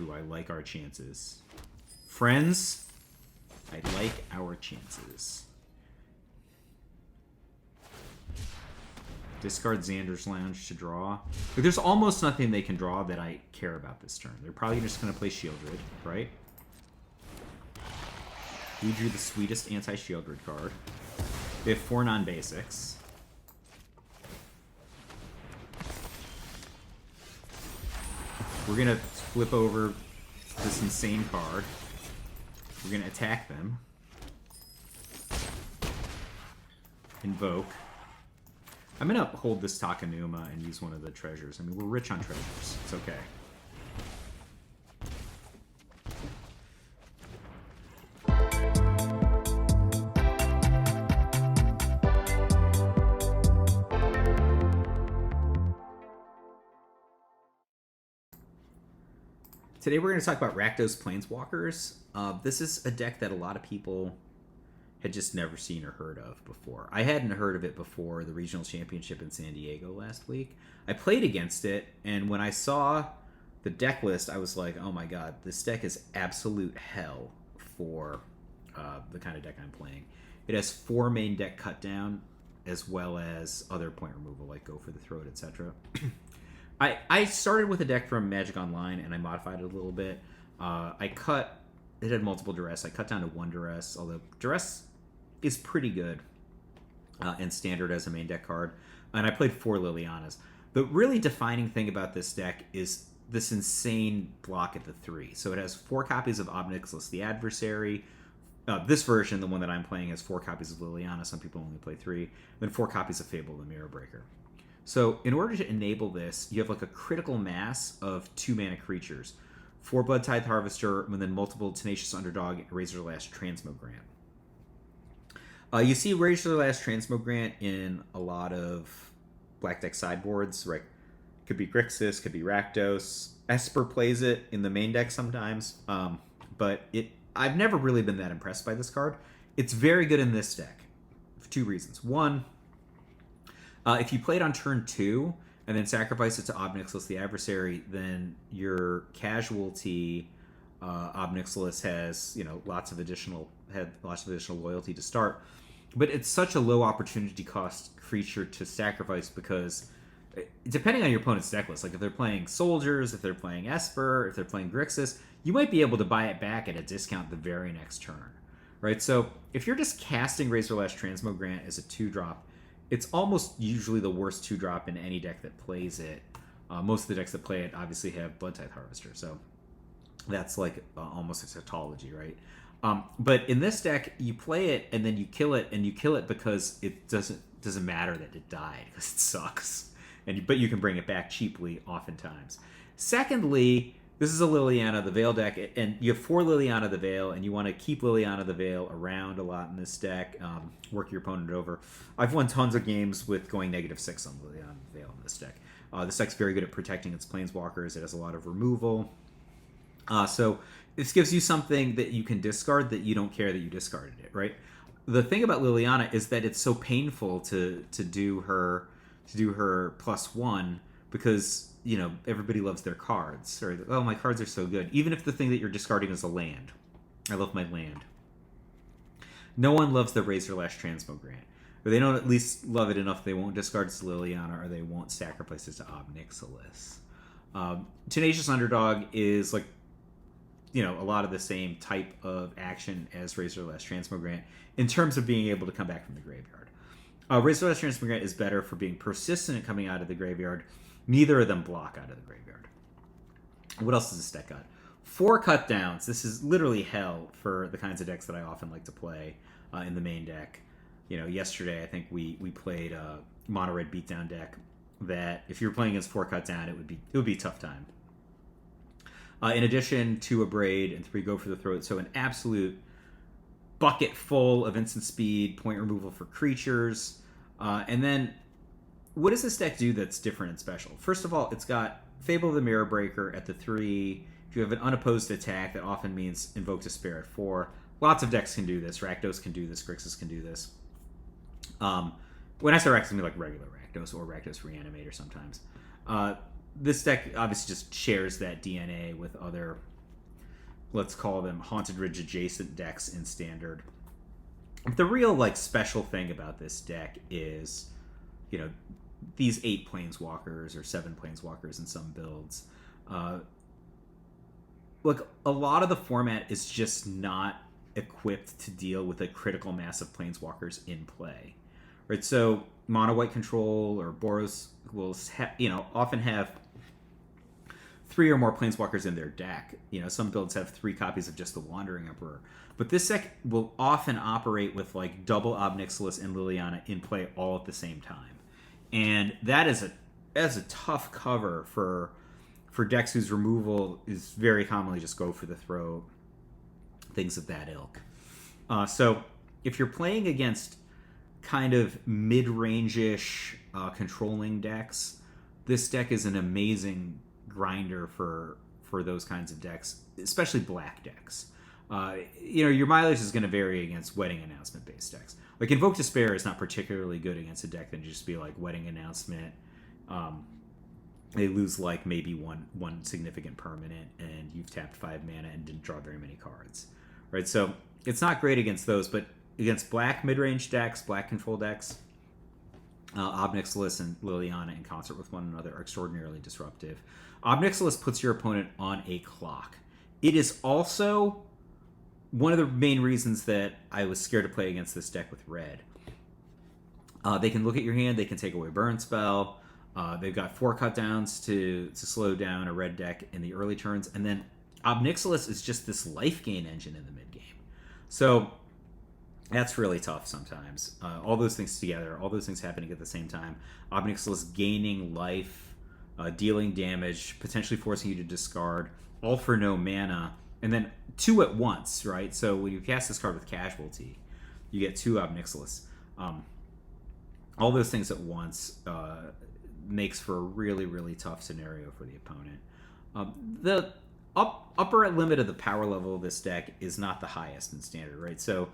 Ooh, I like our chances. Friends, I like our chances. Discard Xander's Lounge to draw. But there's almost nothing they can draw that I care about this turn. They're probably just going to play Shieldred, right? We drew the sweetest anti-Shieldred card. They have 4 non-basics. We're going to flip over this insane card. We're going to attack them. Invoke. I'm going to hold this Takenuma and use one of the treasures. I mean, we're rich on treasures. It's okay. Today we're going to talk about Rakdos Planeswalkers. This is a deck that a lot of people had just never seen or heard of before. I hadn't heard of it before the regional championship in San Diego last week. I played against it, and when I saw the deck list, I was like, oh my god, this deck is absolute hell for the kind of deck I'm playing. It has 4 main deck cut down, as well as other point removal, like Go for the Throat, etc. I started with a deck from Magic Online, and I modified it a little bit. It had multiple Duress. I cut down to 1 Duress, although Duress is pretty good and standard as a main deck card. And I played 4 Lilianas. The really defining thing about this deck is this insane block at the 3. So it has 4 copies of Ob Nixilis, the Adversary. This version, the one that I'm playing, has 4 copies of Liliana. Some people only play 3. Then 4 copies of Fable, the Mire Breaker. So in order to enable this, you have like a critical mass of 2 mana creatures. 4 Bloodtithe Harvester, and then multiple Tenacious Underdog, Razorlash Transmogrant. You see Razorlash Transmogrant in a lot of black deck sideboards, right? Could be Grixis, could be Rakdos. Esper plays it in the main deck sometimes, but I've never really been that impressed by this card. It's very good in this deck for 2 reasons. One, if you play it on turn 2 and then sacrifice it to Ob Nixilis, the Adversary, then your casualty Ob Nixilis has lots of additional loyalty to start. But it's such a low opportunity cost creature to sacrifice because depending on your opponent's deck list, like if they're playing Soldiers, if they're playing Esper, if they're playing Grixis, you might be able to buy it back at a discount the very next turn, right? So if you're just casting Razorlash Transmogrant as a 2-drop, it's almost usually the worst 2-drop in any deck that plays it. Most of the decks that play it obviously have Bloodtithe Harvester, so that's like almost a tautology, right? But in this deck, you play it and then you kill it, and you kill it because it doesn't matter that it died because it sucks. But you can bring it back cheaply oftentimes. Secondly, this is a Liliana the Veil deck, and you have 4 Liliana the Veil, and you want to keep Liliana the Veil around a lot in this deck, work your opponent over. I've won tons of games with going -6 on Liliana the Veil in this deck. This deck's very good at protecting its planeswalkers. It has a lot of removal. So this gives you something that you can discard that you don't care that you discarded it, right? The thing about Liliana is that it's so painful to do her +1 because everybody loves their cards, or oh, my cards are so good, even if the thing that you're discarding is a land. I love my land. No one loves the Razorlash Transmogrant, or they don't at least love it enough they won't discard it to Liliana, or they won't sacrifice it to Ob Nixilis. Tenacious Underdog is like a lot of the same type of action as Razorlash Transmogrant in terms of being able to come back from the graveyard. Razorlash Transmogrant is better for being persistent at coming out of the graveyard. Neither of them block out of the graveyard. What else does this deck got? 4 cut downs. This is literally hell for the kinds of decks that I often like to play in the main deck. Yesterday I think we played a mono red beatdown deck that if you were playing against 4 cut down, it would be a tough time. In addition to Abrade and 3 Go for the Throat, so an absolute bucket full of instant speed, point removal for creatures. And then, what does this deck do that's different and special? First of all, it's got Fable the Mire Breaker at the 3. If you have an unopposed attack, that often means Invoke Despair at 4. Lots of decks can do this. Rakdos can do this. Grixis can do this. When I say Rakdos, I mean like regular Rakdos or Rakdos Reanimator sometimes. this deck obviously just shares that DNA with other, let's call them Haunted Ridge adjacent decks in Standard. The real like special thing about this deck is, you know, these 8 Planeswalkers or 7 Planeswalkers in some builds. Look, a lot of the format is just not equipped to deal with a critical mass of Planeswalkers in play, right? So mono white control or Boros will often have 3 or more Planeswalkers in their deck. You know, some builds have 3 copies of just the Wandering Emperor. But this deck will often operate with like double Ob Nixilis and Liliana in play all at the same time. And that is a tough cover for decks whose removal is very commonly just go for the throat, things of that ilk. So if you're playing against kind of mid-range-ish controlling decks, this deck is an amazing grinder for those kinds of decks, especially black decks. Your mileage is going to vary against Wedding Announcement based decks. Like Invoke Despair is not particularly good against a deck that just be like Wedding Announcement. They lose like maybe one significant permanent, and you've tapped 5 mana and didn't draw very many cards, right? So it's not great against those, but against black mid-range decks, black control decks, Ob Nixilis and Liliana in concert with one another are extraordinarily disruptive. Ob Nixilis puts your opponent on a clock. It is also one of the main reasons that I was scared to play against this deck with red. They can look at your hand, they can take away Burn Spell. They've got 4 cutdowns to slow down a red deck in the early turns, and then Ob Nixilis is just this life gain engine in the mid game. So that's really tough sometimes. All those things together, all those things happening at the same time. Ob Nixilis gaining life, dealing damage, potentially forcing you to discard, all for no mana, and then 2 at once, right? So when you cast this card with Casualty, you get 2 Ob Nixilis. All those things at once makes for a really, really tough scenario for the opponent. The upper limit of the power level of this deck is not the highest in Standard, right? So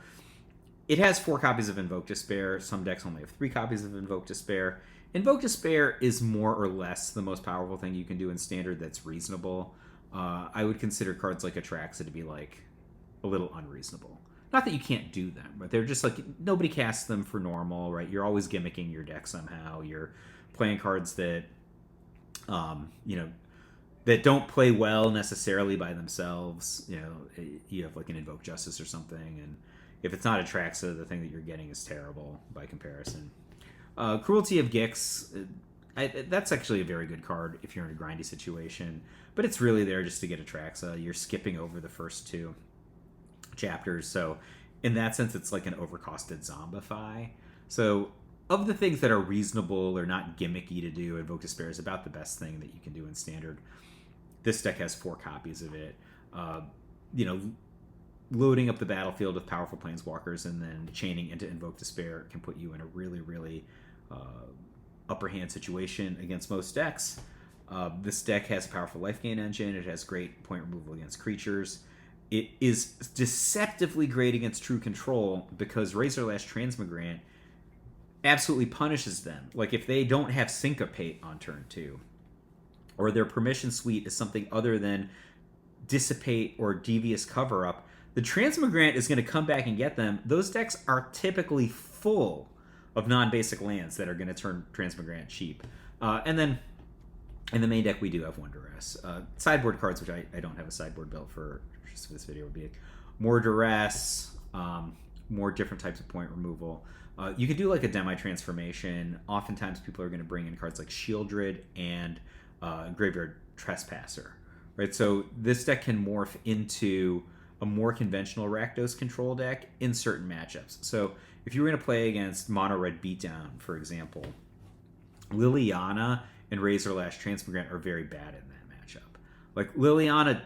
it has 4 copies of Invoke Despair. Some decks only have 3 copies of Invoke Despair. Invoke Despair is more or less the most powerful thing you can do in Standard that's reasonable. I would consider cards like Atraxa to be like a little unreasonable. Not that you can't do them, but they're just like, nobody casts them for normal, right? You're always gimmicking your deck somehow. You're playing cards that, that don't play well necessarily by themselves. You have like an Invoke Justice or something, and if it's not Atraxa, the thing that you're getting is terrible by comparison. Cruelty of Gix, that's actually a very good card if you're in a grindy situation, but it's really there just to get Atraxa. You're skipping over the first 2 chapters, so in that sense it's like an overcosted Zombify. So of the things that are reasonable or not gimmicky to do, Invoke Despair is about the best thing that you can do in Standard. This deck has 4 copies of it. Loading up the battlefield with powerful Planeswalkers and then chaining into Invoke Despair can put you in a really, really upper hand situation against most decks. This deck has a powerful life gain engine. It has great point removal against creatures. It is deceptively great against True Control because Razorlash Transmogrant absolutely punishes them. Like if they don't have Syncopate on turn 2, or their Permission Suite is something other than Dissipate or Devious Cover-Up, the Transmogrant is going to come back and get them. Those decks are typically full of non-basic lands that are going to turn Transmogrant cheap. And then in the main deck, we do have one Duress. Sideboard cards, which I don't have a sideboard built for just for this video, would be more Duress, more different types of point removal. You can do like a Demi-Transformation. Oftentimes people are going to bring in cards like Shieldred and Graveyard Trespasser. Right? So this deck can morph into a more conventional Rakdos control deck in certain matchups. So if you were going to play against Mono Red Beatdown, for example, Liliana and Razorlash Transmogrant are very bad in that matchup. Like Liliana,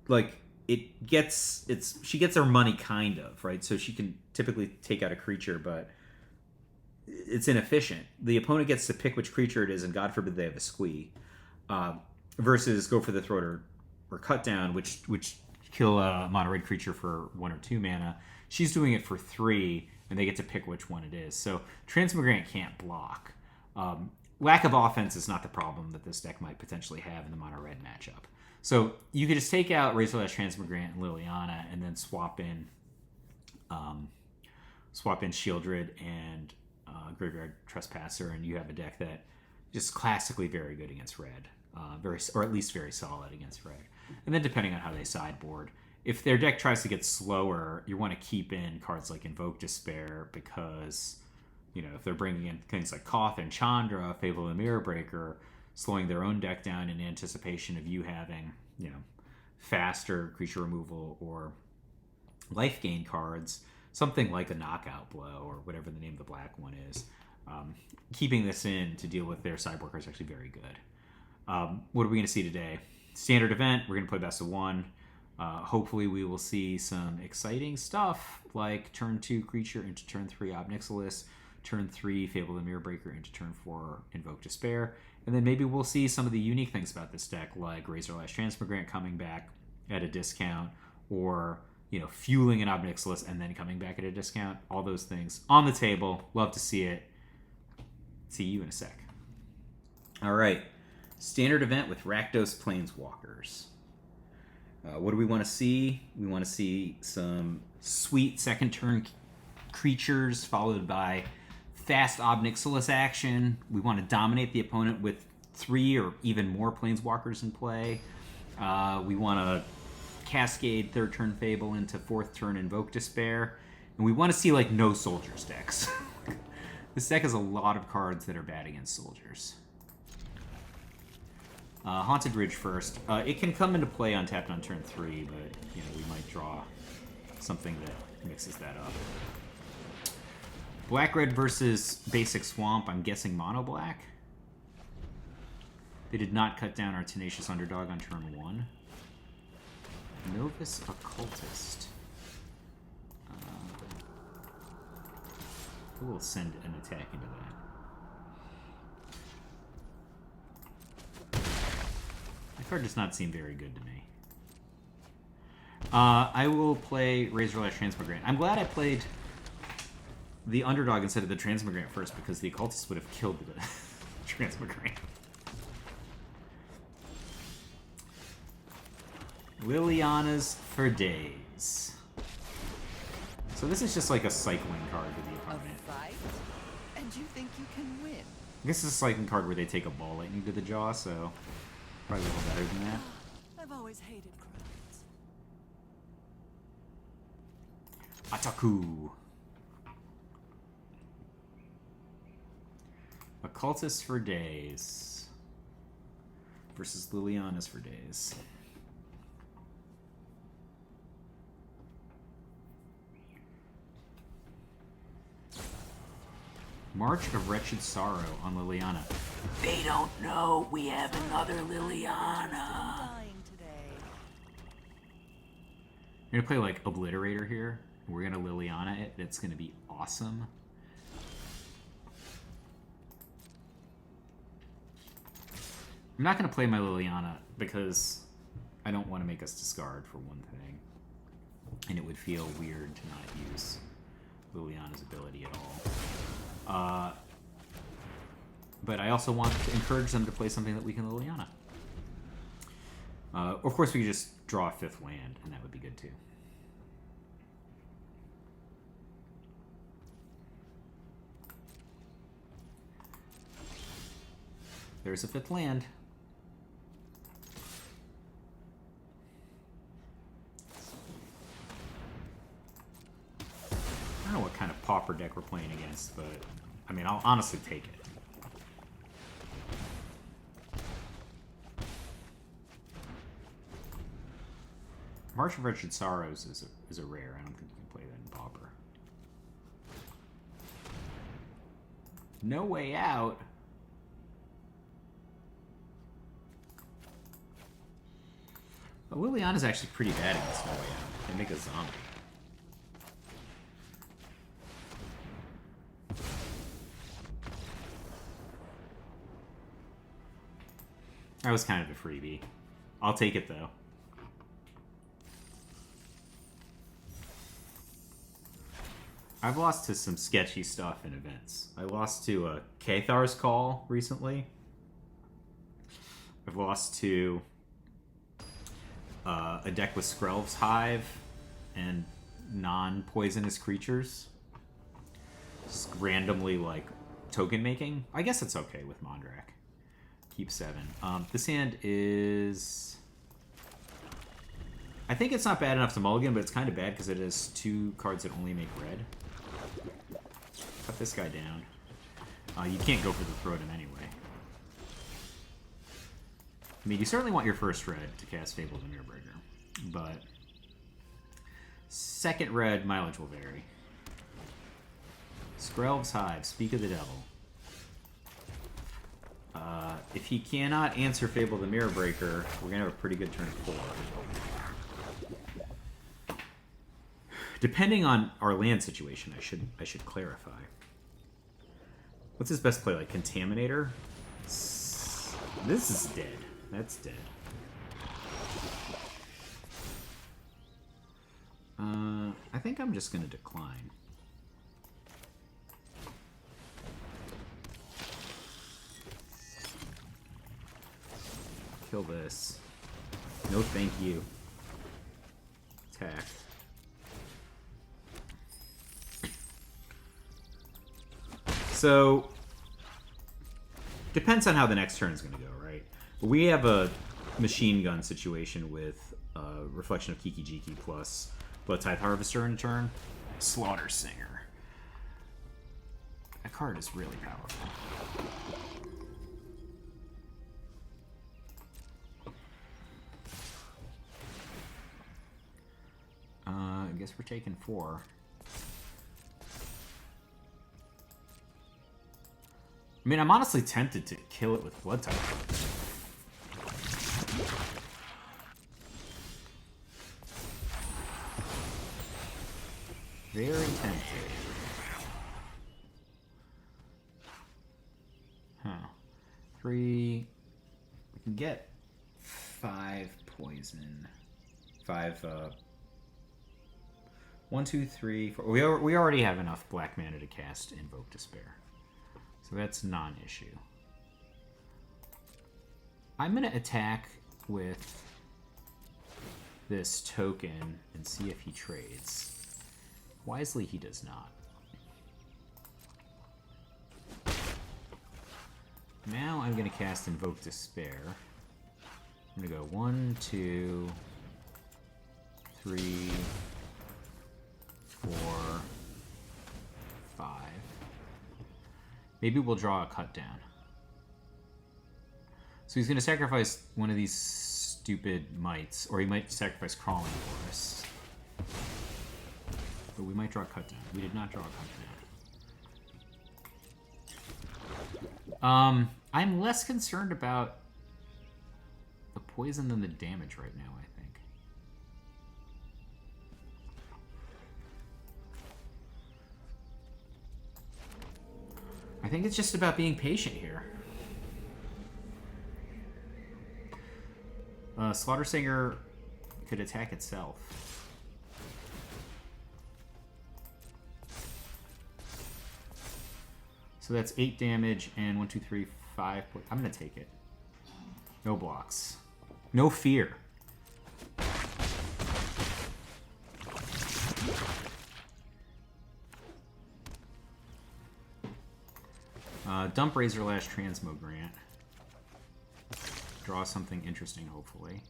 like she gets her money kind of, right? So she can typically take out a creature, but it's inefficient. The opponent gets to pick which creature it is, and God forbid they have a squee, versus go for the throat or cut down, which kill a mono red creature for 1 or 2 mana. She's doing it for 3, and they get to pick which one it is. So Transmogrant can't block. lack of offense is not the problem that this deck might potentially have in the mono red matchup. So you could just take out Razorlash Transmogrant and Liliana, and then swap in Shieldred and Graveyard Trespasser, and you have a deck that just classically very good against red, or at least very solid against red. And then depending on how they sideboard, if their deck tries to get slower, you want to keep in cards like Invoke Despair, because if they're bringing in things like Koth and Chandra, Fable and Mirror Breaker, slowing their own deck down in anticipation of you having faster creature removal or life gain cards, something like a Knockout Blow or whatever the name of the black one is. Keeping this in to deal with their sideboard cards is actually very good. What are we going to see today? Standard event, we're going to play best of one. Hopefully we will see some exciting stuff like turn 2 creature into turn 3 Ob Nixilis, turn 3 Fable the Mirror Breaker into turn 4 Invoke Despair, and then maybe we'll see some of the unique things about this deck, like Razorlash Transmogrant coming back at a discount, or fueling an Ob Nixilis and then coming back at a discount. All those things on the table. Love to see it. See you in a sec. All right. Standard event with Rakdos Planeswalkers. What do we want to see? We want to see some sweet second turn creatures followed by fast Ob Nixilis action. We want to dominate the opponent with 3 or even more Planeswalkers in play. We want to cascade third turn Fable into fourth turn Invoke Despair. And we want to see no soldiers decks. This deck has a lot of cards that are bad against soldiers. Haunted Ridge first. It can come into play untapped on turn 3, but we might draw something that mixes that up. Black-red versus basic swamp. I'm guessing mono-black. They did not cut down our Tenacious Underdog on turn 1. Novus Occultist. We'll send an attack into that. That card does not seem very good to me. I will play Razorlash Transmogrant. I'm glad I played the Underdog instead of the Transmogrant first, because the Occultist would have killed the Transmogrant. Liliana's for days. So this is just like a cycling card to the opponent. And you think you can win? I guess it's a cycling card where they take a ball lightning to the jaw, so probably a little better than that. I've always hated crowds. Ataku. Occultist for days versus Liliana's for days. March of Wretched Sorrow on Liliana. They don't know we have another Liliana. We're gonna play Obliterator here. We're gonna Liliana it. It's gonna be awesome. I'm not gonna play my Liliana because I don't want to make us discard, for one thing. And it would feel weird to not use Liliana's ability at all. But I also want to encourage them to play something that we can Liliana. Of course, we could just draw a 5th land, and that would be good too. There's a 5th land. I don't know what kind of pauper deck we're playing against, but I mean, I'll honestly take it. March of Wretched Sorrows is a rare. I don't think you can play that in pauper. No Way Out. But Liliana's actually pretty bad against No Way Out. They make a zombie. That was kind of a freebie. I'll take it, though. I've lost to some sketchy stuff in events. I lost to a Cathar's Call recently. I've lost to a deck with Skrelv's Hive and non-poisonous creatures. Just randomly, like, token making. I guess it's okay with Mondrak. Keep 7. This hand is... I think it's not bad enough to mulligan, but it's kind of bad because it has 2 cards that only make red. Cut this guy down. You can't go for the Throtum anyway. I mean, you certainly want your first red to cast Fable the Mirebreaker, but second red mileage will vary. Skrelv's Hive, Speak of the Devil. If he cannot answer Fable the Mirebreaker, we're gonna have a pretty good turn 4. Depending on our land situation, I should clarify. What's his best play? Like Contaminator? This is dead. That's dead. I think I'm just gonna decline. Kill this. No thank you. Attack. So, depends on how the next turn is going to go, right? We have a machine gun situation with Reflection of Kiki-Jiki plus Bloodtithe Harvester in a turn. Slaughter Singer. That card is really powerful. I guess we're taking 4. I mean, I'm honestly tempted to kill it with Bloodtithe. Very tempted. Huh. 3... We can get 5 poison. 5, 1, 2, 3, 4... We already have enough black mana to cast Invoke Despair. So that's non-issue. I'm going to attack with this token and see if he trades. Wisely, he does not. Now I'm going to cast Invoke Despair. I'm going to go 1, 2, 3, 4, 5. Maybe we'll draw a cut down. So he's going to sacrifice one of these stupid mites, or he might sacrifice Crawling Forest. But we might draw a cut down. We did not draw a cut down. I'm less concerned about the poison than the damage right now, I think. I think it's just about being patient here. Slaughter Singer could attack itself. So that's 8 damage and 1, 2, 3, 5. I'm gonna take it. No blocks. No fear. Dump Razorlash Transmogrant. Draw something interesting, hopefully.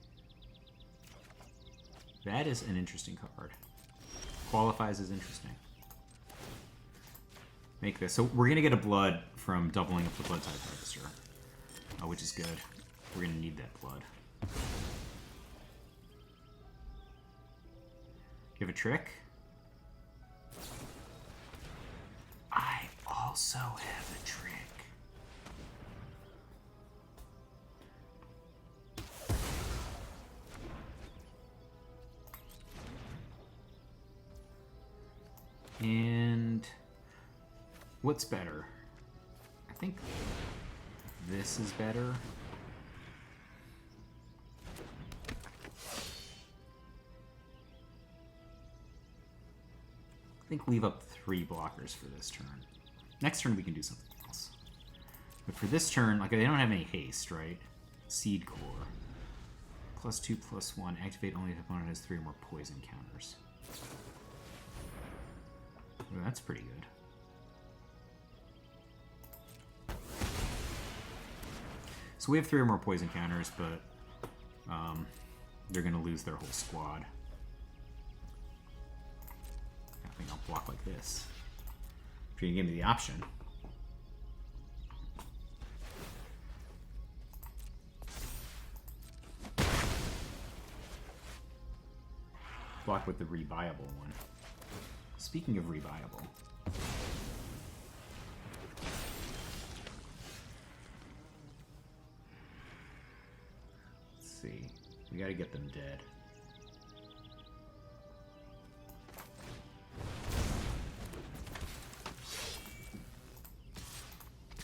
That is an interesting card. Qualifies as interesting. Make this. So we're going to get a blood from doubling up the Bloodtithe Harvester, which is good. We're going to need that blood. You have a trick? I also have a trick. And what's better? I think this is better. I think leave up 3 blockers for this turn. Next turn we can do something else. But for this turn, like, they don't have any haste, right? Seed Core. +2/+1. Activate only if the opponent has 3 or more poison counters. Well, that's pretty good. So we have 3 or more poison counters, but they're going to lose their whole squad. I think I'll block like this. If you give me the option. Block with the rebuyable one. Speaking of rebuyable. Let's see. We gotta get them dead.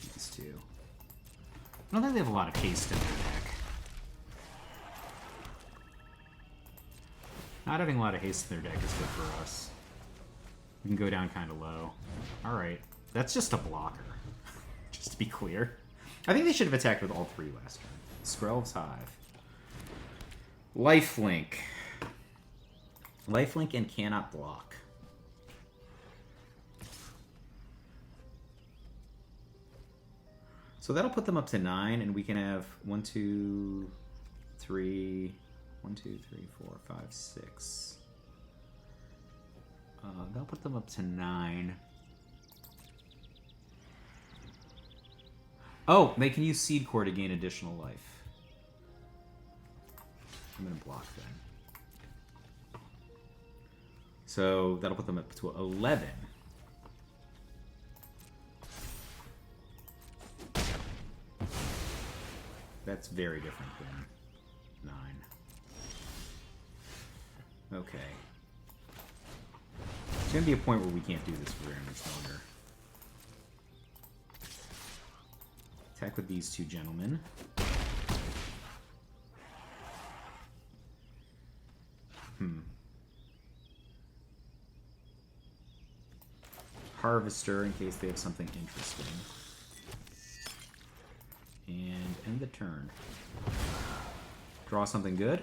These two. I don't think they have a lot of haste in their deck. Not having a lot of haste in their deck is good for us. We can go down kind of low. Alright. That's just a blocker. Just to be clear. I think they should have attacked with all 3 last turn. Skrelv's Hive. Lifelink. Lifelink and cannot block. So that'll put them up to 9, and we can have 1, 2, 3... 1, 2, 3, 4, 5, 6. That'll put them up to 9. Oh, they can use Seed Core to gain additional life. I'm going to block then. So that'll put them up to 11. That's very different than 9. Okay. There's going to be a point where we can't do this for very much longer. Attack with these 2 gentlemen. Harvester in case they have something interesting. And end the turn. Draw something good.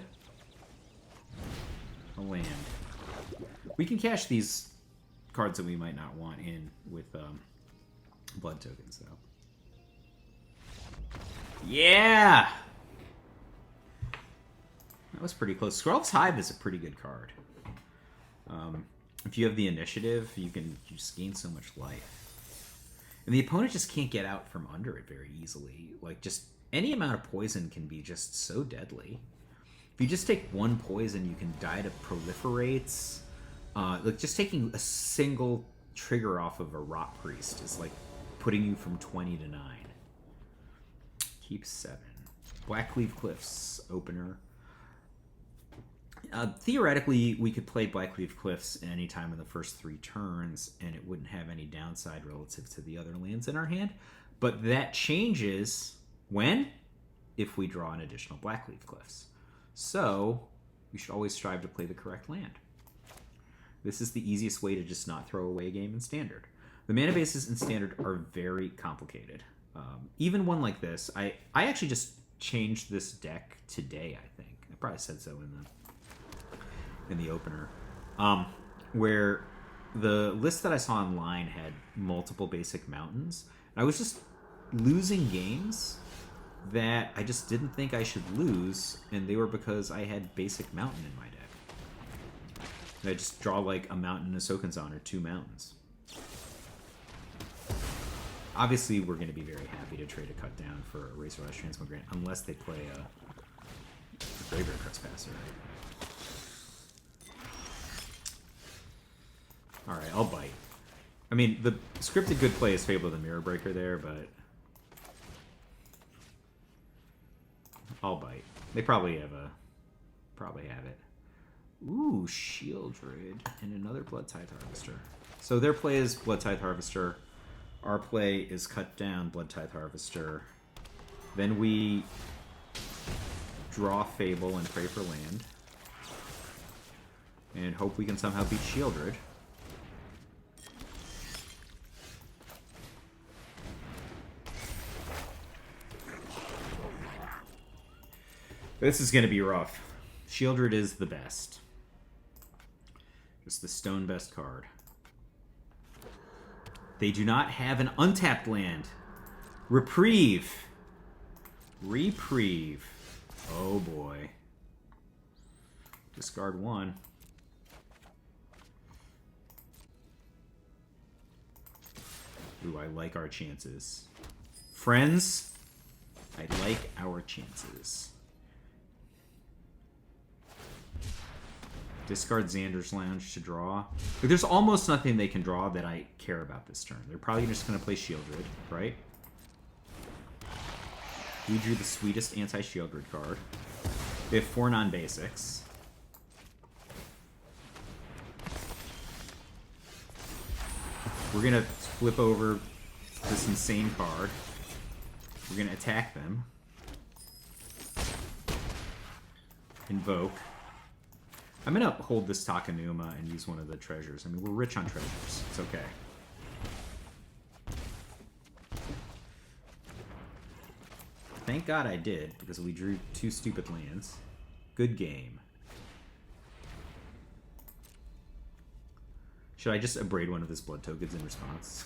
A land. We can cash these cards that we might not want in with blood tokens, though. Yeah! That was pretty close. Skrelv's Hive is a pretty good card. If you have the initiative, you can just gain so much life. And the opponent just can't get out from under it very easily. Like, just any amount of poison can be just so deadly. If you just take 1 poison, you can die to proliferates. Like, just taking a single trigger off of a Rot Priest is like putting you from 20 to 9. Keep 7. Blackcleave Cliffs, opener. Theoretically, we could play Blackcleave Cliffs any time in the first 3 turns, and it wouldn't have any downside relative to the other lands in our hand. But that changes when? If we draw an additional Blackcleave Cliffs. So, we should always strive to play the correct land. This is the easiest way to just not throw away a game in Standard. The mana bases in Standard are very complicated. Even one like this, I actually just changed this deck today, I think. I probably said so in the opener. Where the list that I saw online had multiple basic mountains. I was just losing games that I just didn't think I should lose, and they were because I had basic mountain in my deck. And I just draw like a mountain, a Sokenzan, or 2 mountains. Obviously, we're going to be very happy to trade a cut down for a Razorlash Transmogrant, unless they play a Graveyard Trespasser. Alright, I'll bite. I mean, the scripted good play is Fable the Mirror Breaker there, but I'll bite. They probably have it. Ooh, Shieldred and another Bloodtithe Harvester. So their play is Bloodtithe Harvester. Our play is cut down Bloodtithe Harvester. Then we draw Fable and pray for land. And hope we can somehow beat Shieldred. This is going to be rough. Shieldred is the best. Just the stone best card. They do not have an untapped land. Reprieve. Reprieve. Oh boy. Discard one. Ooh, I like our chances. Friends, I like our chances. Discard Xander's Lounge to draw. But there's almost nothing they can draw that I care about this turn. They're probably just going to play Shieldred, right? We drew the sweetest anti-Shieldred card. They have 4 non-basics. We're going to flip over this insane card. We're going to attack them. Invoke. I'm going to hold this Takenuma and use one of the treasures. I mean, we're rich on treasures. It's okay. Thank God I did, because we drew 2 stupid lands. Good game. Should I just abrade one of his blood tokens in response?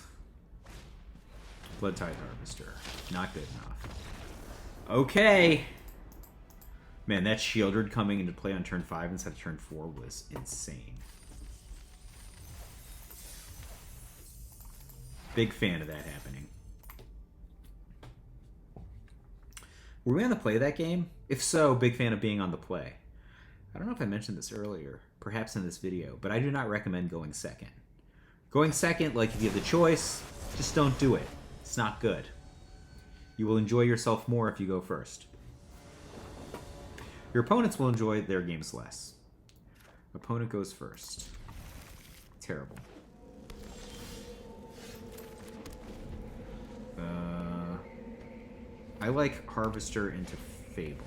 Bloodtithe Harvester. Not good enough. Okay. Man, that Shieldred coming into play on turn 5 instead of turn 4 was insane. Big fan of that happening. Were we on the play that game? If so, big fan of being on the play. I don't know if I mentioned this earlier, perhaps in this video, but I do not recommend going second. Going second, like if you have the choice, just don't do it. It's not good. You will enjoy yourself more if you go first. Your opponents will enjoy their games less. Opponent goes first. Terrible. I like Harvester into Fable.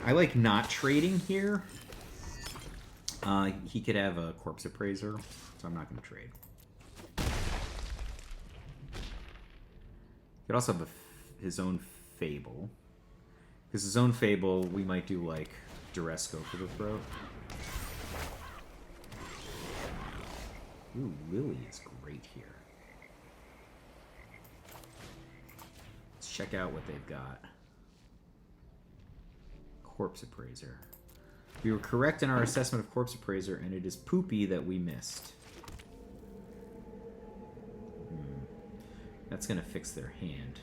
I like not trading here. He could have a Corpse Appraiser, so I'm not going to trade. He could also have his own Fable. Because his own Fable, we might do like Duress go for the throat. Ooh, Lily is great here. Let's check out what they've got. Corpse Appraiser. We were correct in our assessment of Corpse Appraiser, and it is poopy that we missed. That's going to fix their hand.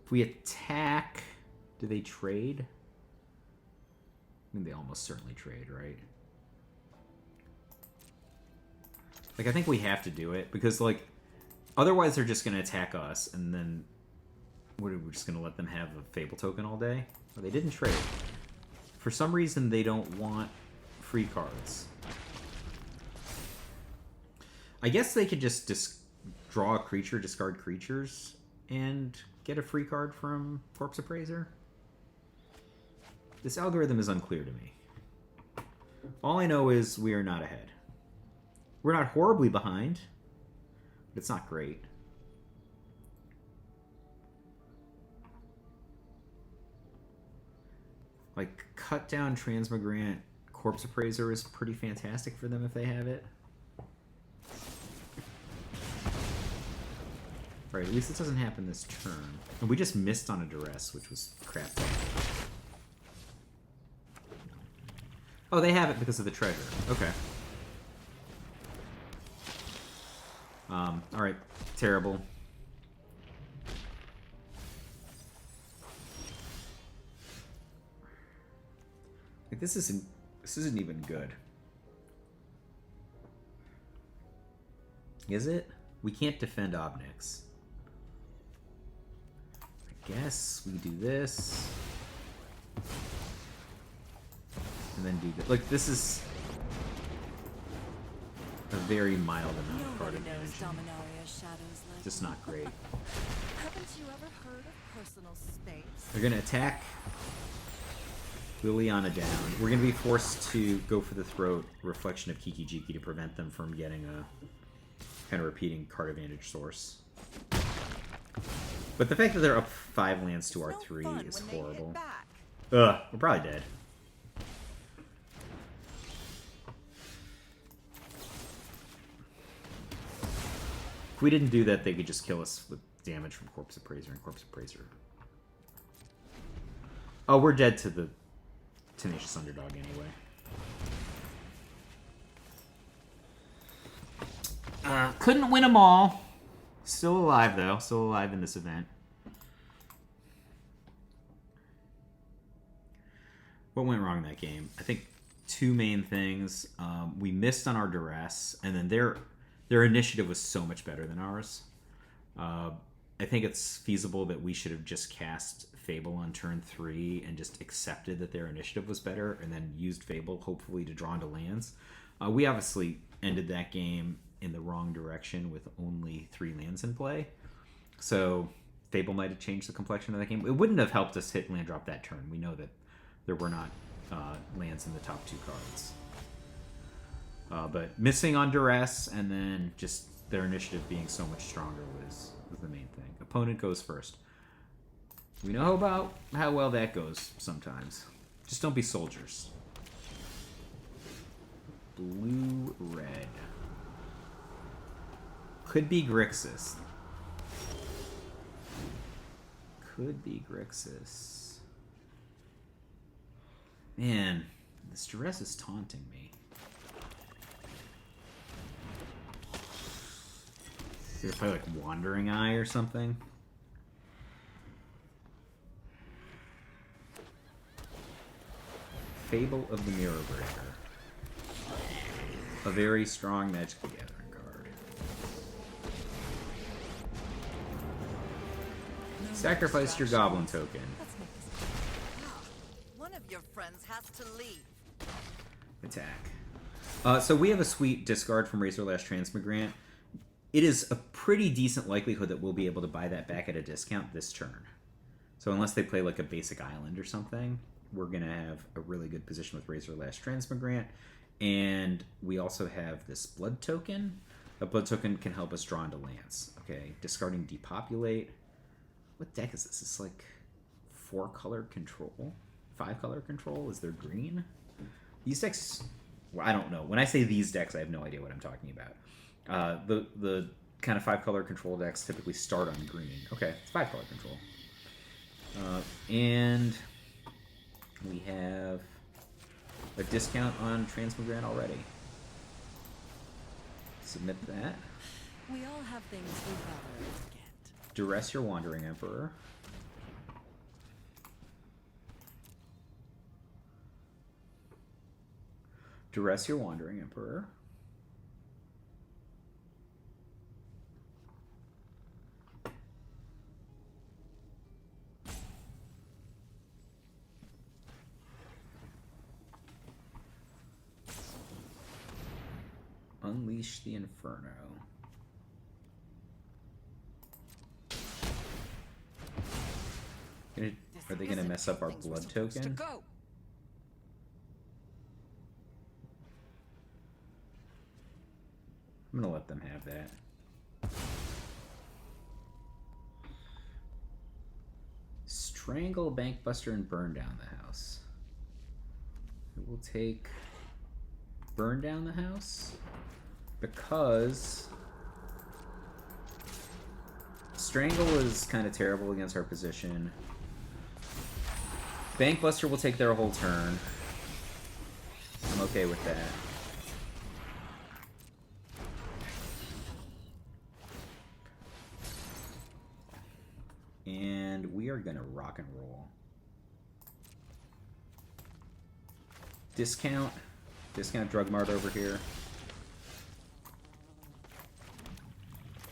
If we attack, do they trade? I mean, they almost certainly trade, right? Like, I think we have to do it, because, like, otherwise they're just going to attack us, and then what, are we just going to let them have a Fable token all day? Well, they didn't trade. For some reason, they don't want free cards. I guess they could just draw a creature, discard creatures, and get a free card from Corpse Appraiser. This algorithm is unclear to me. All I know is we are not ahead. We're not horribly behind, but it's not great. Like, cut down Transmogrant Corpse Appraiser is pretty fantastic for them if they have it. Right, at least it doesn't happen this turn. And we just missed on a Duress, which was crap. Oh, they have it because of the treasure. Okay. Alright. Terrible. Like, this isn't even good. Is it? We can't defend Ob Nix. I guess we do this. And then do this. Like, this is a very mild amount of card advantage. Just not great. Haven't you ever heard of personal space? They're gonna attack. Liliana down. We're going to be forced to go for the throat Reflection of Kiki-Jiki to prevent them from getting a kind of repeating card advantage source. But the fact that they're up 5 lands to our 3 is horrible. Ugh, we're probably dead. If we didn't do that, they could just kill us with damage from Corpse Appraiser and Corpse Appraiser. Oh, we're dead to the Tenacious Underdog anyway. Couldn't win them all. Still alive, though. Still alive in this event. What went wrong in that game? I think 2 main things. We missed on our Duress, and then their initiative was so much better than ours. I think it's feasible that we should have just cast Fable on turn 3 and just accepted that their initiative was better, and then used Fable, hopefully, to draw into lands. We obviously ended that game in the wrong direction with only 3 lands in play. So Fable might have changed the complexion of that game. It wouldn't have helped us hit land drop that turn. We know that there were not lands in the top 2 cards. But missing on Duress and then just their initiative being so much stronger was the main thing. Opponent goes first. We know about how well that goes sometimes. Just don't be soldiers. Blue, red. Could be Grixis. Could be Grixis. Man, this Duress is taunting me. Is it probably like Wandering Eye or something? Fable of the Mirror Breaker. A very strong Magic the Gathering card. Sacrifice your Goblin token. One of your friends has to leave. Attack. So we have a sweet discard from Razorlash Transmogrant. It is a pretty decent likelihood that we'll be able to buy that back at a discount this turn. So unless they play like a basic island or something, we're going to have a really good position with Razorlash Transmogrant. And we also have this Blood token. A Blood token can help us draw into lands. Okay, discarding Depopulate. What deck is this? It's like 4-color control? 5-color control? Is there green? These decks... Well, I don't know. When I say these decks, I have no idea what I'm talking about. The kind of 5-color control decks typically start on green. Okay, it's 5-color control. And we have a discount on Transmogrant already. Submit that. We all have things we'd rather forget. Duress your Wandering Emperor. Duress your Wandering Emperor. Unleash the Inferno. Are they going to mess up our Blood token? I'm going to let them have that. Strangle, Bankbuster, and burn down the house. It will take burn down the house because Strangle is kind of terrible against our position. Bankbuster will take their whole turn. I'm okay with that. And we are gonna rock and roll. Discount Drug Mart over here.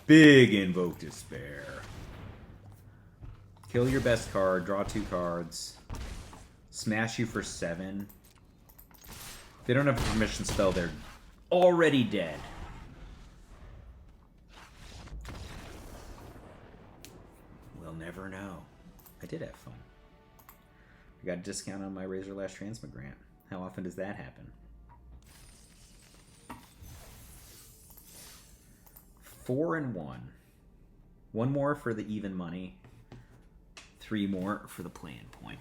Big Invoke Despair. Kill your best card, draw 2 cards. Smash you for 7. If they don't have a permission spell, they're already dead. We'll never know. I did have fun. We got a discount on my Razorlash Transmogrant. How often does that happen? 4 and 1. 1 more for the even money. 3 more for the plan point.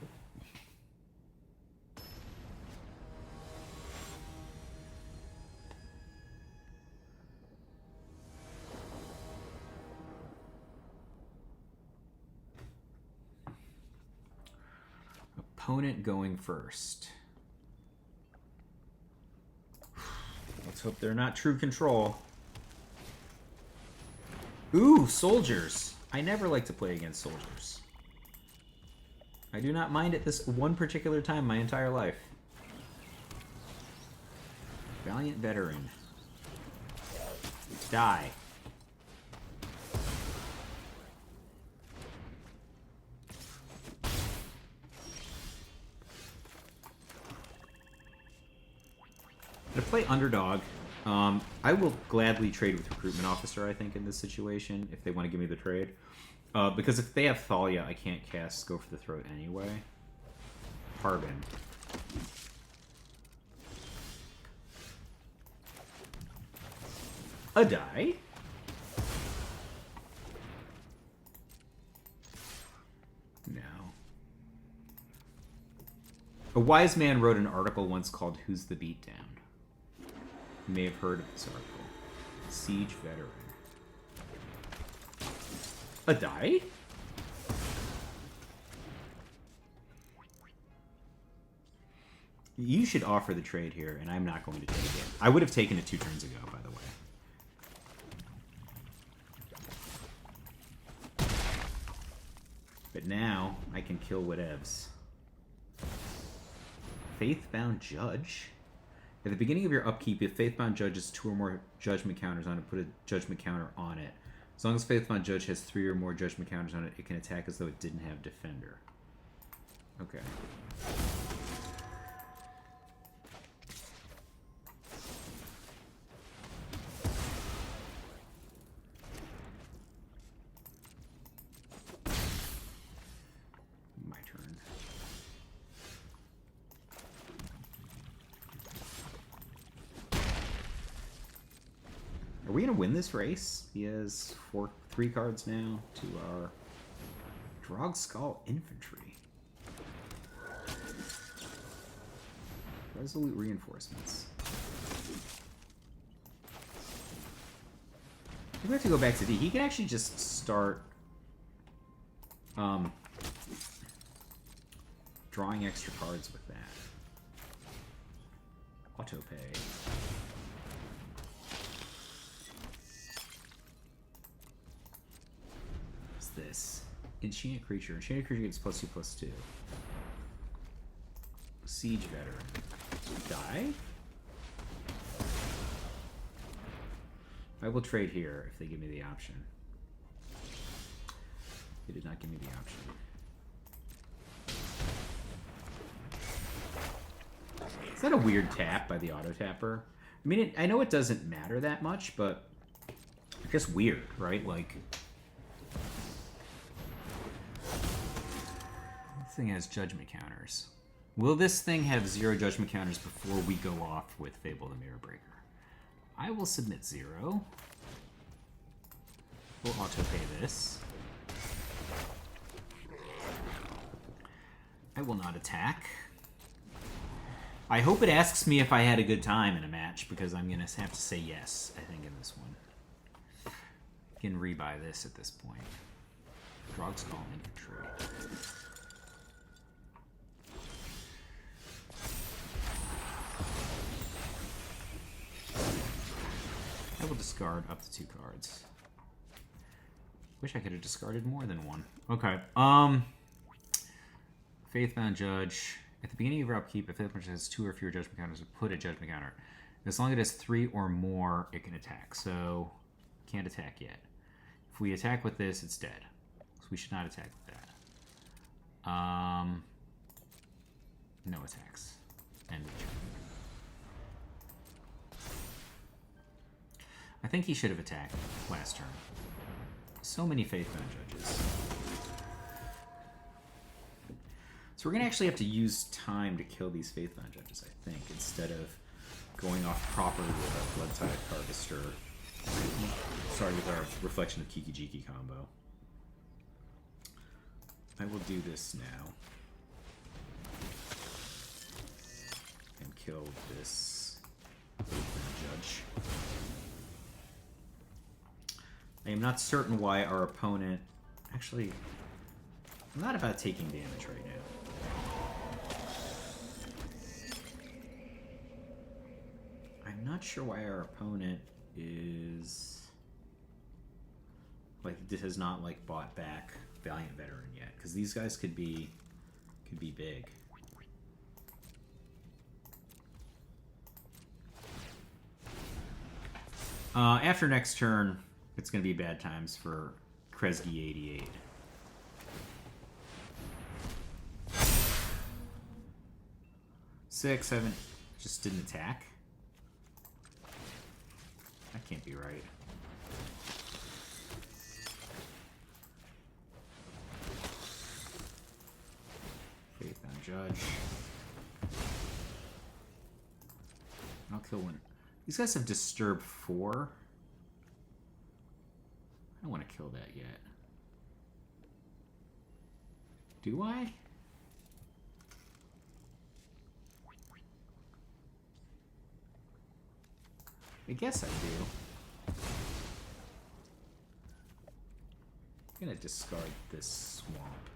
Opponent going first. Let's hope they're not true control. Ooh, soldiers. I never like to play against soldiers. I do not mind it this one particular time my entire life. Valiant Veteran. Die. To play Underdog, I will gladly trade with Recruitment Officer, I think, in this situation, if they want to give me the trade. Because if they have Thalia, I can't cast Go for the Throat anyway. Harbin. A die. No. A wise man wrote an article once called Who's the Beatdown? You may have heard of this article. Siege Veteran. A die? You should offer the trade here, and I'm not going to take it. I would have taken it 2 turns ago, by the way. But now, I can kill whatevs. Faithbound Judge? At the beginning of your upkeep, if Faithbound Judge has 2 or more Judgment counters on it, put a Judgment counter on it. As long as Faithbound Judge has 3 or more Judgment counters on it, it can attack as though it didn't have Defender. Okay. My turn. Are we going to win this race? He has 3 cards now to our Drogskull Infantry. Resolute Reinforcements. We have to go back to D. He can actually just start drawing extra cards with that. Autopay. This enchanted creature. Enchanted creature gets +2/+2. Siege Veteran. Die. I will trade here if they give me the option. They did not give me the option. Is that a weird tap by the auto tapper? I mean, I know it doesn't matter that much, but it's just weird, right? Like. Thing has judgment counters. Will this thing have 0 judgment counters before we go off with Fable the Mirror Breaker? I will submit 0. We'll auto-pay this. I will not attack. I hope it asks me if I had a good time in a match, because I'm going to have to say yes, I think, in this one. I can rebuy this at this point. Drogskull Infantry. I will discard up to 2 cards. Wish I could have discarded more than 1. Okay. Faithbound Judge. At the beginning of your upkeep, if Faithbound Judge has 2 or fewer judgment counters, put a judgment counter. As long as it has 3 or more, it can attack. So, can't attack yet. If we attack with this, it's dead. So we should not attack with that. No attacks. End of turn. I think he should have attacked last turn. So many Faithbound Judges. So we're going to actually have to use time to kill these Faithbound Judges, I think, instead of going off properly with our Bloodtithe Harvester. Sorry, with our Reflection of Kiki-Jiki combo. I will do this now. And kill this Judge. I am not certain why our opponent... Actually, I'm not about taking damage right now. I'm not sure why our opponent is... Like, has not, like, bought back Valiant Veteran yet. Because these guys could be big. After next turn, it's going to be bad times for Kresge 88. Six, seven, just didn't attack. That can't be right. Faithbound Judge. I'll kill one. These guys have Disturb 4. I don't want to kill that yet. Do I? I guess I do. I'm gonna discard this swamp.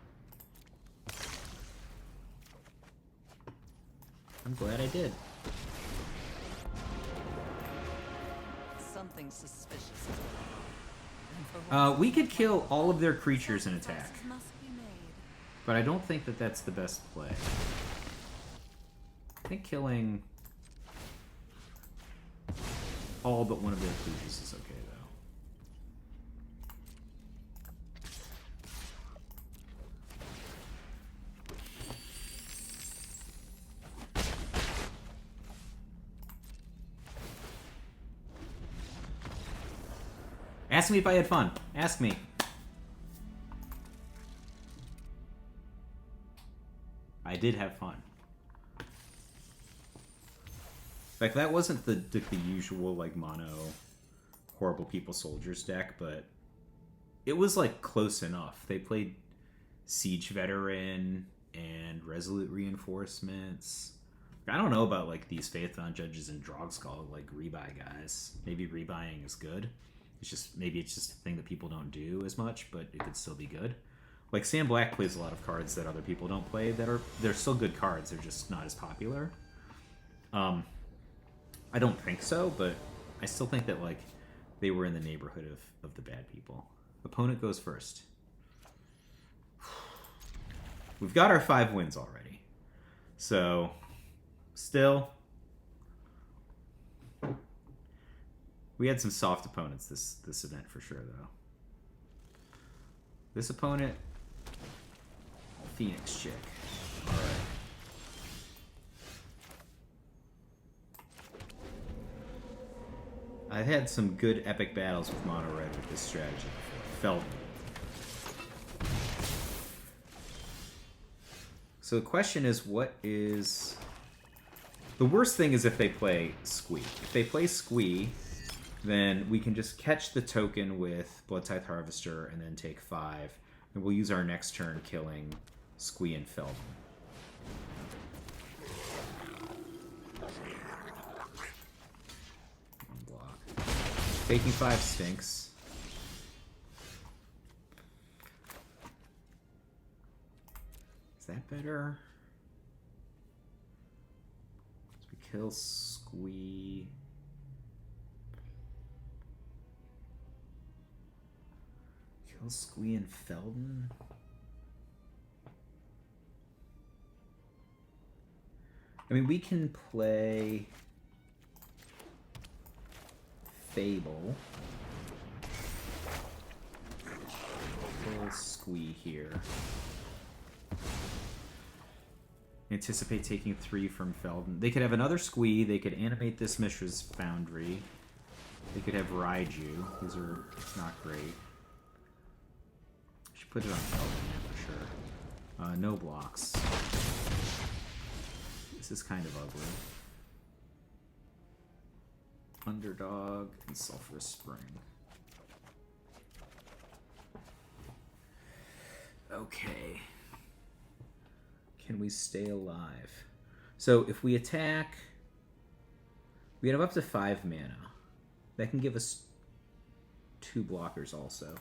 I'm glad I did. Something suspicious. We could kill all of their creatures in attack, Must be made. but I don't think that that's the best play. I think killing all but one of their creatures is okay, though. Ask me if I had fun. Ask me. I did have fun. Like, that wasn't the usual, like, mono Horrible People Soldiers deck, but it was, like, close enough. They played Siege Veteran and Resolute Reinforcements. I don't know about, like, these Faithbound Judges and Drogskull, like, rebuy guys. Maybe rebuying is good. Maybe it's just a thing that people don't do as much, but it could still be good. Like, Sam Black plays a lot of cards that other people don't play they're still good cards, they're just not as popular. I don't think so, but I still think that, like, they were in the neighborhood of the bad people. Opponent goes first. We've got our 5 wins already. So, still, we had some soft opponents this event for sure, though. This opponent, Phoenix Chick. All right. I've had some good epic battles with Mono Red with this strategy before. Feldman. So the question is, what is... The worst thing is if they play Squee. If they play Squee, then we can just catch the token with Bloodtithe Harvester and then take 5. And we'll use our next turn killing Squee and Feldman. Taking 5 stinks. Is that better? So we kill Squee. Kill Squee and Feldon. I mean, we can play Fable. Kill Squee here. Anticipate taking 3 from Feldon. They could have another Squee. They could animate this Mishra's Foundry. They could have Raiju. These are not great. Should put it on Feldon for No blocks. This is kind of ugly. Underdog and Sulfurous Spring. Okay. Can we stay alive? So if we attack, we have up to 5 mana. That can give us 2 blockers also.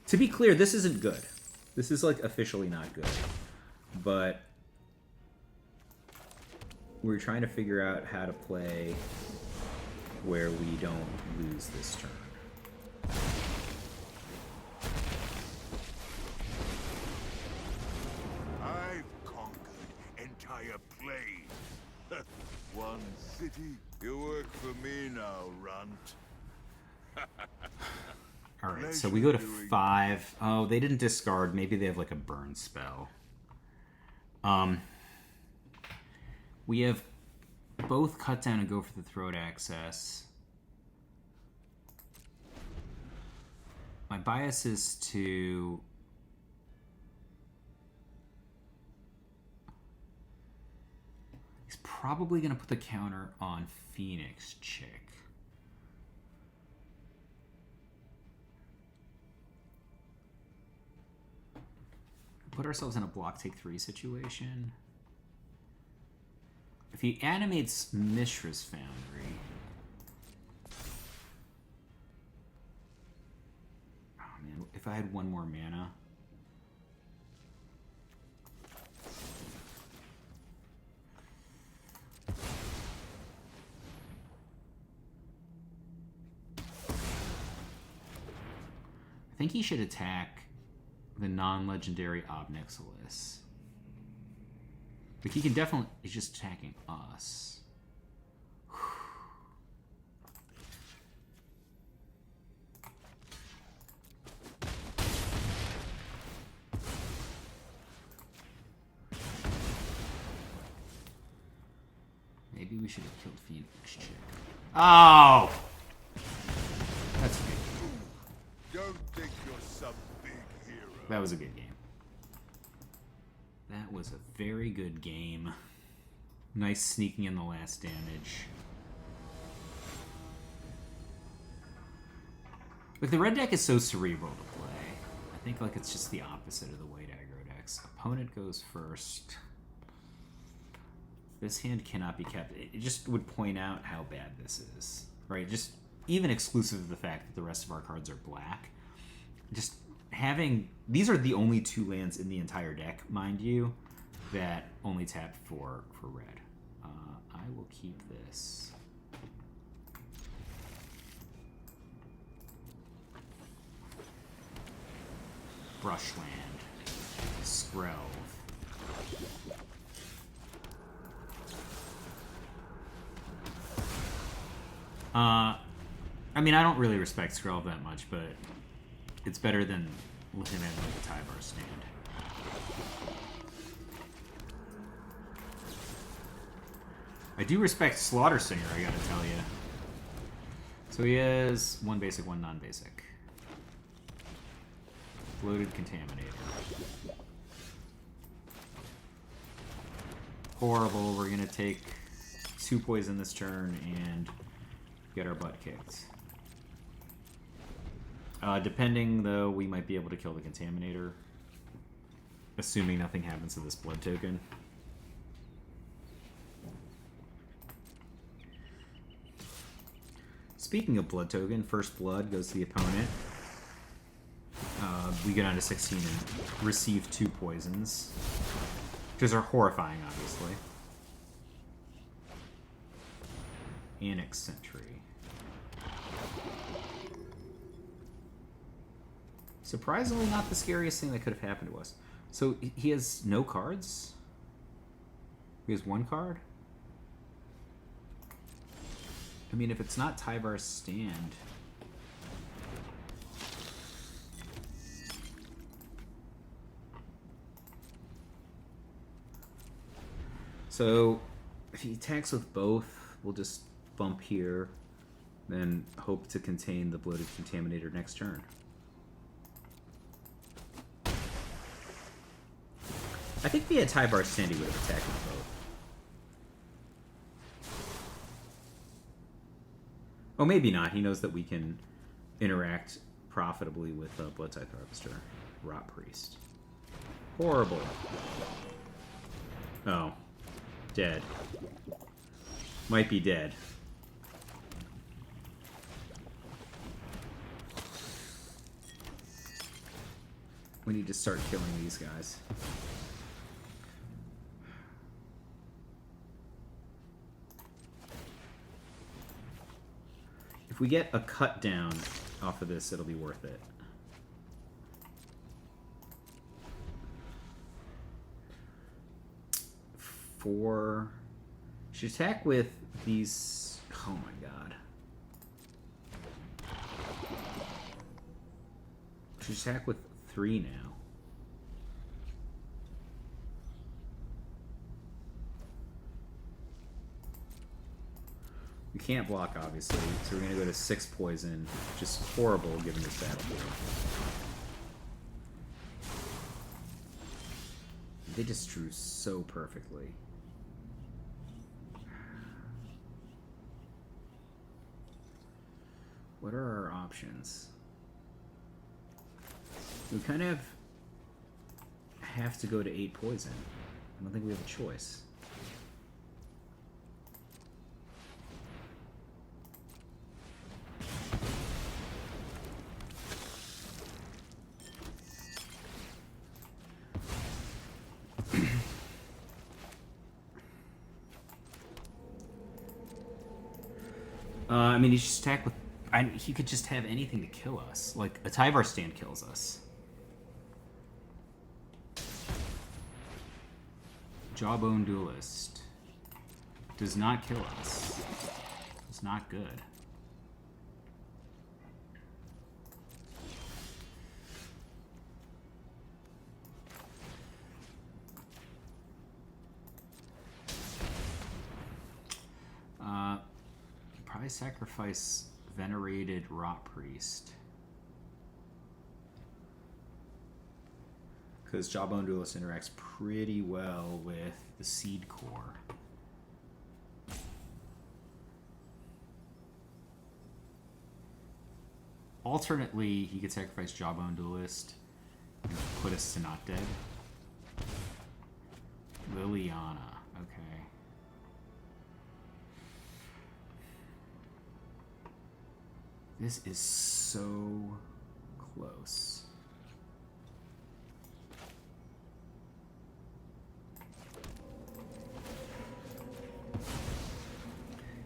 To be clear, this isn't good. This is like officially not good. But we're trying to figure out how to play where we don't lose this turn. I've conquered entire plains. One city. You work for me now, Runt. Alright, so we go to 5. Oh, they didn't discard. Maybe they have like a burn spell. We have both cut down and go for the throat access. My bias is to... He's probably going to put the counter on Phoenix Chick. Put ourselves in a block take 3 situation. If he animates Mishra's Foundry... Oh man, if I had 1 more mana... I think he should attack the non-legendary Ob Nixilis. Like, he can definitely... He's just attacking us. Maybe we should have killed Phoenix Chick. Oh! That's a good game. Don't think you're some big hero. That was a good game. That was a very good game. Nice sneaking in the last damage. Like, the red deck is so cerebral to play. I think like it's just the opposite of the white aggro decks. Opponent goes first. This hand cannot be kept. It just would point out how bad this is. Right? Just even exclusive of the fact that the rest of our cards are black. Just having... These are the only 2 lands in the entire deck, mind you, that only tap for red. I will keep this. Brushland. Skrelv. I mean, I don't really respect Skrelv that much, but it's better than him having like a Tyvar stand. I do respect Slaughter Singer, I gotta tell you. So he has 1 basic, 1 non-basic. Bloated Contaminator. Horrible. We're gonna take 2 poison this turn and get our butt kicked. Depending, though, we might be able to kill the Contaminator. Assuming nothing happens to this blood token. Speaking of blood token, first blood goes to the opponent. We go down to 16 and receive 2 poisons. Which are horrifying, obviously. Annex Sentry. Surprisingly not the scariest thing that could have happened to us. So he has no cards? He has 1 card? I mean, if it's not Tyvar's stand... So, if he attacks with both, we'll just bump here, then hope to contain the Bloated Contaminator next turn. I think if he had Tyvar Stand, he would have attacked with both. Oh, maybe not. He knows that we can interact profitably with Bloodtithe Harvester. Rot Priest. Horrible. Oh. Dead. Might be dead. We need to start killing these guys. If we get a cut down off of this, it'll be worth it. Should attack with these. Oh my god. Should attack with 3 now. We can't block, obviously, so we're going to go to 6 poison, which is horrible given this battlefield. They just drew so perfectly. What are our options? We kind of have to go to 8 poison. I don't think we have a choice. I mean, he should stack with... he could just have anything to kill us. Like, a Tyvar Stand kills us. Jawbone Duelist. Does not kill us. It's not good. Probably sacrifice Venerated Rot Priest. Because Jawbone Duelist interacts pretty well with the Seed Core. Alternately, he could sacrifice Jawbone Duelist and put us to not dead. Liliana, okay. This is so close.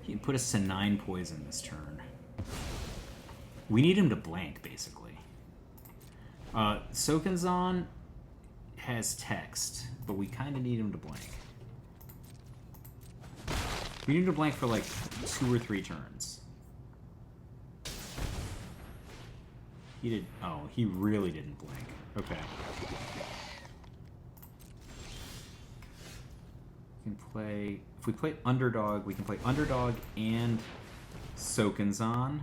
He can put us to 9 poison this turn. We need him to blank, basically. Sokenzan has text, but we kind of need him to blank. We need him to blank for like 2 or 3 turns. He did. Oh, he really didn't blink. Okay. We can play. If we play Underdog, we can play Underdog and Sokenzan.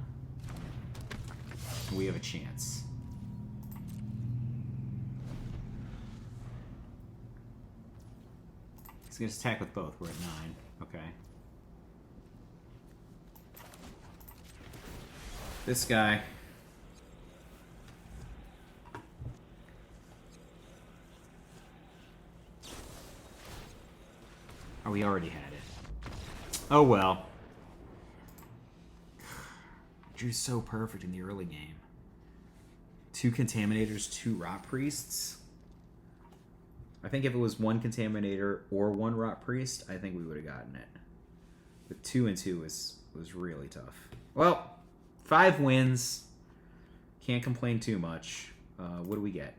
We have a chance. He's gonna attack with both. We're at 9. Okay. This guy. Oh, we already had it. Oh well. Drew's so perfect in the early game. 2 Contaminators, 2 Rot Priests. I think if it was 1 Contaminator or 1 Rot Priest, I think we would have gotten it. But 2 and 2 was really tough. Well, 5 wins. Can't complain too much. What do we get?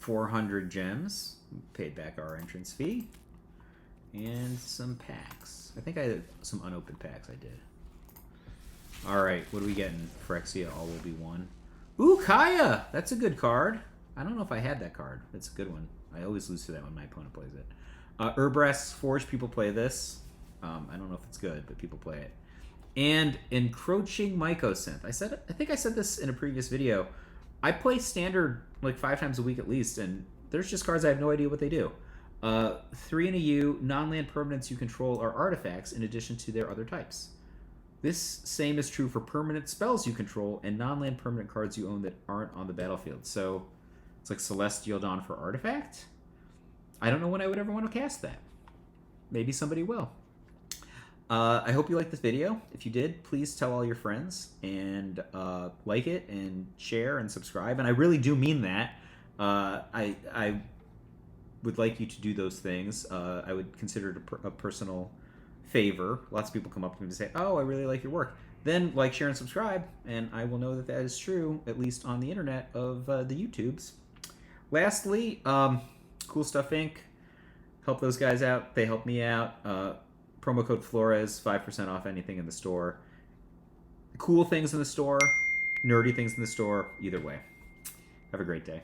400 gems. Paid back our entrance fee. And some packs. I think I had some unopened packs I did. Alright, what are we getting? Phyrexia, all will be one. Ooh, Kaya! That's a good card. I don't know if I had that card. That's a good one. I always lose to that when my opponent plays it. Urbrass Forge, people play this. I don't know if it's good, but people play it. And Encroaching Mycosynth. I think I said this in a previous video. I play Standard like 5 times a week at least, and there's just cards I have no idea what they do. 3 and a U, non-land permanents you control are artifacts in addition to their other types. This same is true for permanent spells you control and non-land permanent cards you own that aren't on the battlefield. So it's like Celestial Dawn for artifact? I don't know when I would ever want to cast that. Maybe somebody will. I hope you liked this video. If you did, please tell all your friends and like it and share and subscribe. And I really do mean that. I would like you to do those things. I would consider it a personal favor. Lots of people come up to me and say, oh, I really like your work. Then like, share, and subscribe, and I will know that that is true, at least on the internet of the YouTubes. Lastly, Cool Stuff Inc. Help those guys out. They help me out. Promo code Flores, 5% off anything in the store. Cool things in the store, nerdy things in the store, either way. Have a great day.